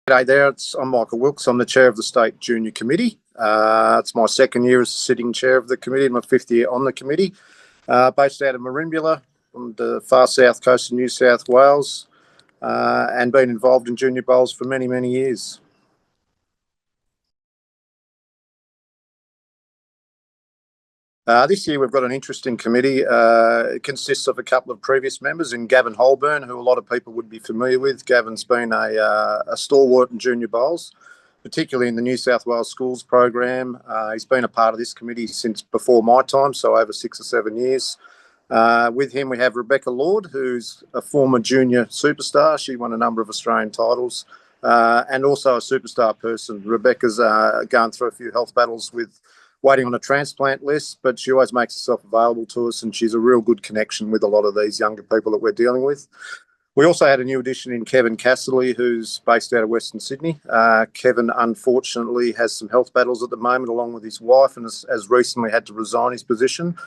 G'day there, I'm Michael Wilks. I'm the chair of the State Junior Committee. It's my second year as sitting chair of the committee and my fifth year on the committee. Based out of Merimbula on the far south coast of New South Wales, and been involved in junior bowls for many, many years. This year we've got an interesting committee. It consists of a couple of previous members in Gavin Holborn, who a lot of people would be familiar with. Gavin's been a stalwart in junior bowls, particularly in the New South Wales Schools program. He's been a part of this committee since before my time, so over 6 or 7 years. With him we have Rebecca Lord, who's a former junior superstar. She won a number of Australian titles, and also a superstar person. Rebecca's going through a few health battles with waiting on a transplant list, but she always makes herself available to us, and she's a real good connection with a lot of these younger people that we're dealing with. We also had a new addition in Kevin Casserly, who's based out of Western Sydney. Kevin, unfortunately, has some health battles at the moment, along with his wife, and has recently had to resign his position.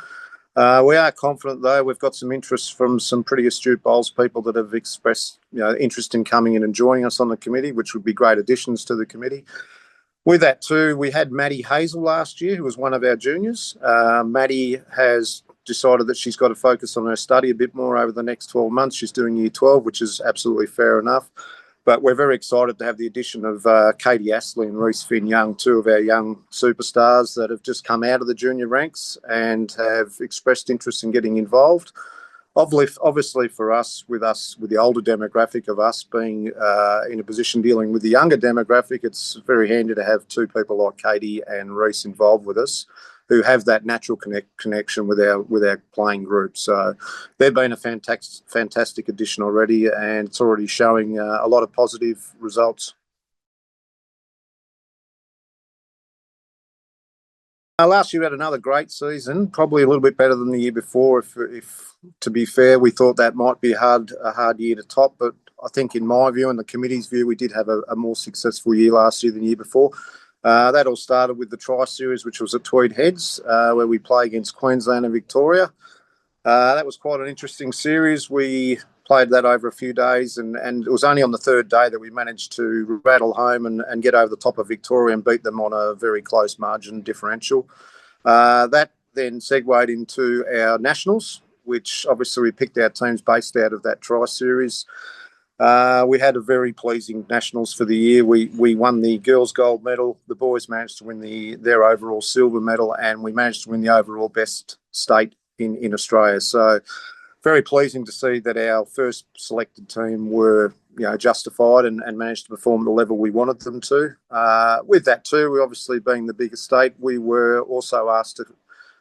We are confident, though. We've got some interest from some pretty astute bowls people that have expressed interest in coming in and joining us on the committee, which would be great additions to the committee. With that too, we had Maddie Hazel last year, who was one of our juniors. Maddie has decided that she's got to focus on her study a bit more over the next 12 months. She's doing year 12, which is absolutely fair enough. But we're very excited to have the addition of Katie Astley and Reese Finn Young, two of our young superstars that have just come out of the junior ranks and have expressed interest in getting involved. Obviously for us, with the older demographic of us being in a position dealing with the younger demographic, it's very handy to have two people like Katie and Reese involved with us, who have that natural connection with our playing group. So they've been a fantastic addition already, and it's already showing a lot of positive results. Last year we had another great season, probably a little bit better than the year before. If to be fair, we thought that might be a hard year to top, but I think in my view and the committee's view, we did have a more successful year last year than the year before. That all started with the Tri-Series, which was at Tweed Heads, where we play against Queensland and Victoria. That was quite an interesting series. We played that over a few days, and it was only on the third day that we managed to rattle home and get over the top of Victoria and beat them on a very close margin differential. That then segued into our nationals, which obviously we picked our teams based out of that Tri-Series. We had a very pleasing nationals for the year. We won the girls' gold medal. The boys managed to win their overall silver medal, and we managed to win the overall best state in Australia. So very pleasing to see that our first selected team were justified and managed to perform at the level we wanted them to. With that too, we obviously being the biggest state, we were also asked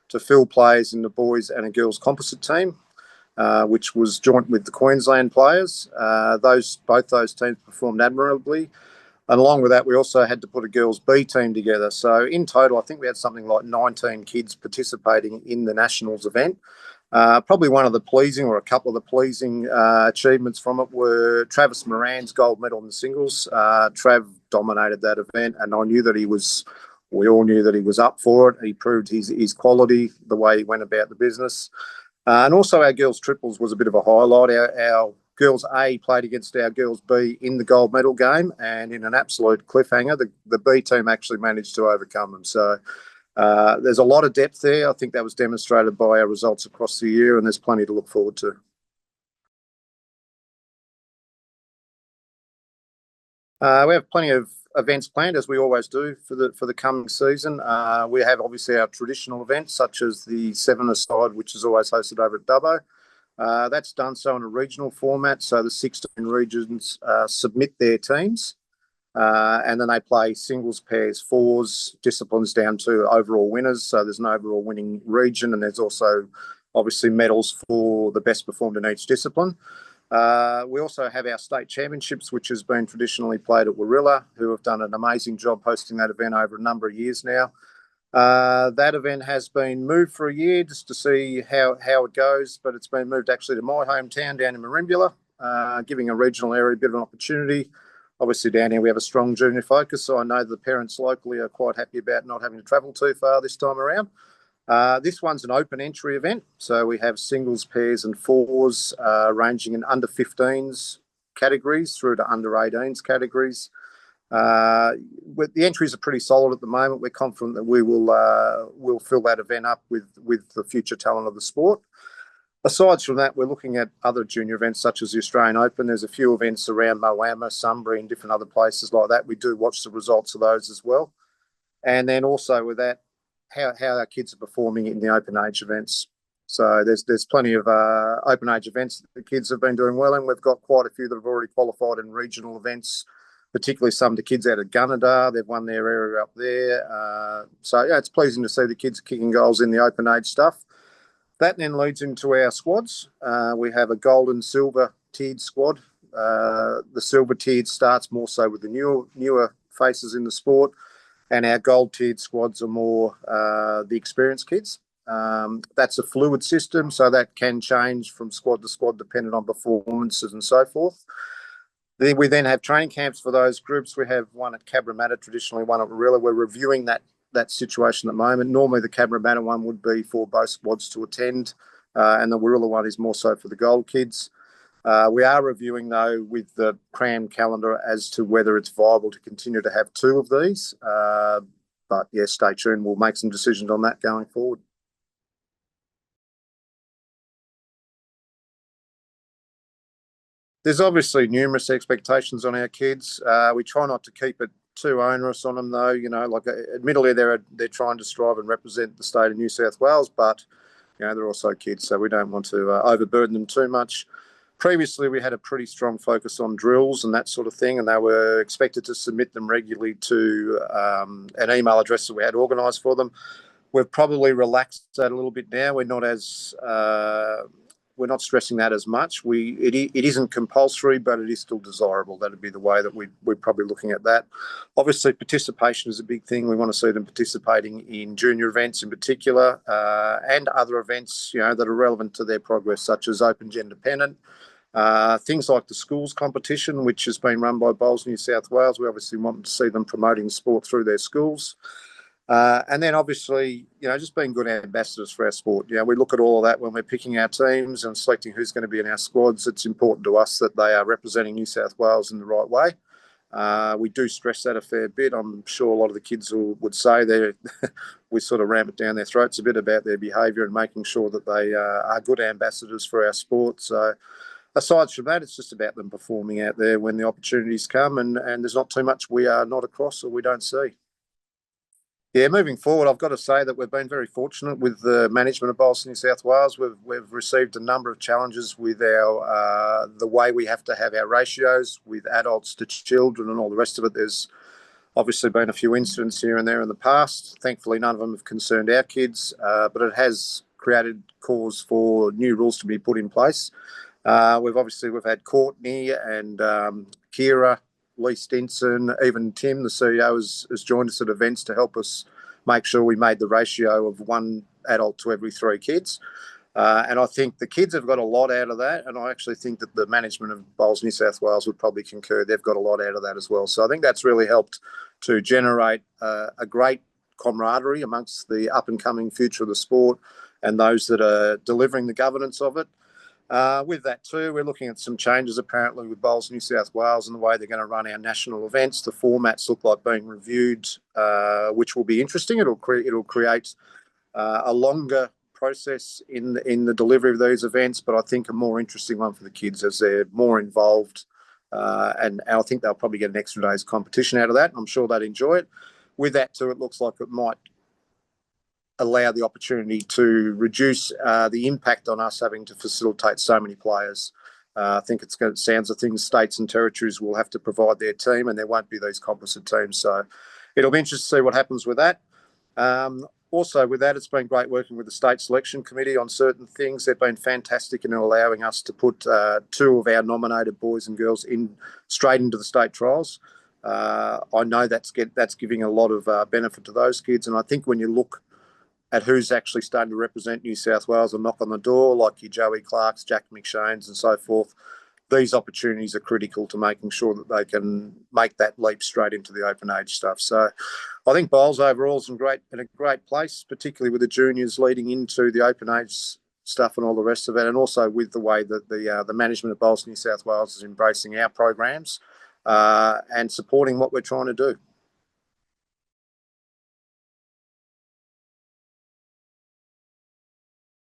to fill players in the boys and a girls composite team, which was joint with the Queensland players. Both those teams performed admirably. And along with that, we also had to put a girls' B team together. So in total, I think we had something like 19 kids participating in the Nationals event. Probably one of the pleasing, or a couple of the pleasing achievements from it were Travis Moran's gold medal in the singles. Trav dominated that event, and we all knew that he was up for it. He proved his quality, the way he went about the business. And also our girls' triples was a bit of a highlight. Our girls A played against our girls B in the gold medal game, and in an absolute cliffhanger, the B team actually managed to overcome them. So there's a lot of depth there. I think that was demonstrated by our results across the year, and there's plenty to look forward to. We have plenty of events planned, as we always do for the coming season. We have obviously our traditional events, such as the seven-a-side, which is always hosted over at Dubbo. That's done so in a regional format, so the 16 regions submit their teams, and then they play singles, pairs, fours, disciplines down to overall winners. So there's an overall winning region, and there's also obviously medals for the best performed in each discipline. We also have our state championships, which has been traditionally played at Warilla, who have done an amazing job hosting that event over a number of years now. That event has been moved for a year just to see how it goes, but it's been moved actually to my hometown down in Merimbula, giving a regional area a bit of an opportunity. Obviously down here we have a strong junior focus, so I know the parents locally are quite happy about not having to travel too far this time around. This one's an open entry event, so we have singles, pairs and fours ranging in under 15s categories through to under 18s categories. The entries are pretty solid at the moment. We're confident that we'll fill that event up with the future talent of the sport. Aside from that, we're looking at other junior events such as the Australian Open. There's a few events around Moama, Sunbury, and different other places like that. We do watch the results of those as well. And then also with that, how our kids are performing in the open age events. So there's plenty of open age events that the kids have been doing well in. We've got quite a few that have already qualified in regional events, particularly some of the kids out of Gunnedah. They've won their area up there. So, yeah, it's pleasing to see the kids kicking goals in the open age stuff. That then leads into our squads. We have a gold and silver tiered squad. The silver tiered starts more so with the newer faces in the sport, and our gold tiered squads are more the experienced kids. That's a fluid system, so that can change from squad to squad depending on performances and so forth. We then have training camps for those groups. We have one at Cabramatta, traditionally one at Warilla. We're reviewing that situation at the moment. Normally the Cabramatta one would be for both squads to attend, and the Warilla one is more so for the gold kids. We are reviewing, though, with the cram calendar as to whether it's viable to continue to have two of these. But, yeah, stay tuned. We'll make some decisions on that going forward. There's obviously numerous expectations on our kids. We try not to keep it too onerous on them, though. Admittedly, they're trying to strive and represent the state of New South Wales, but they're also kids, so we don't want to overburden them too much. Previously, we had a pretty strong focus on drills and that sort of thing, and they were expected to submit them regularly to an email address that we had organised for them. We've probably relaxed that a little bit now. We're not stressing that as much. It isn't compulsory, but it is still desirable. That'd be the way that we're probably looking at that. Obviously, participation is a big thing. We want to see them participating in junior events in particular, and other events, that are relevant to their progress, such as Open Gender Pennant. Things like the schools competition, which has been run by Bowls New South Wales. We obviously want to see them promoting sport through their schools. And then obviously, just being good ambassadors for our sport. We look at all of that when we're picking our teams and selecting who's going to be in our squads. It's important to us that they are representing New South Wales in the right way. We do stress that a fair bit. I'm sure a lot of the kids would say we sort of ram it down their throats a bit about their behaviour and making sure that they are good ambassadors for our sport. So aside from that, it's just about them performing out there when the opportunities come, and there's not too much we are not across or we don't see. Yeah, moving forward, I've got to say that we've been very fortunate with the management of Bowls New South Wales. We've received a number of challenges with the way we have to have our ratios with adults to children and all the rest of it. There's obviously been a few incidents here and there in the past. Thankfully, none of them have concerned our kids, but it has created cause for new rules to be put in place. We've had Courtney and Kira, Lee Stinson, even Tim, the CEO, has joined us at events to help us make sure we made the ratio of one adult to every three kids. And I think the kids have got a lot out of that, and I actually think that the management of Bowls New South Wales would probably concur. They've got a lot out of that as well. So I think that's really helped to generate a great camaraderie amongst the up-and-coming future of the sport and those that are delivering the governance of it. With that too, we're looking at some changes apparently with Bowls New South Wales and the way they're going to run our national events. The formats look like being reviewed, which will be interesting. It'll create a longer process in the delivery of these events, but I think a more interesting one for the kids as they're more involved, and I think they'll probably get an extra day's competition out of that. I'm sure they'd enjoy it. With that too, it looks like it might allow the opportunity to reduce the impact on us having to facilitate so many players. I think sounds of things, states and territories will have to provide their team, and there won't be these composite teams. So it'll be interesting to see what happens with that. Also with that, it's been great working with the State Selection Committee on certain things. They've been fantastic in allowing us to put two of our nominated boys and girls straight into the state trials. I know that's giving a lot of benefit to those kids, and I think when you look at who's actually starting to represent New South Wales and knock on the door, like your Joey Clarks, Jack McShanes and so forth, these opportunities are critical to making sure that they can make that leap straight into the open age stuff. So I think Bowls overall is in a great place, particularly with the juniors leading into the open age stuff and all the rest of it, and also with the way that the management of Bowls New South Wales is embracing our programs. and supporting what we're trying to do.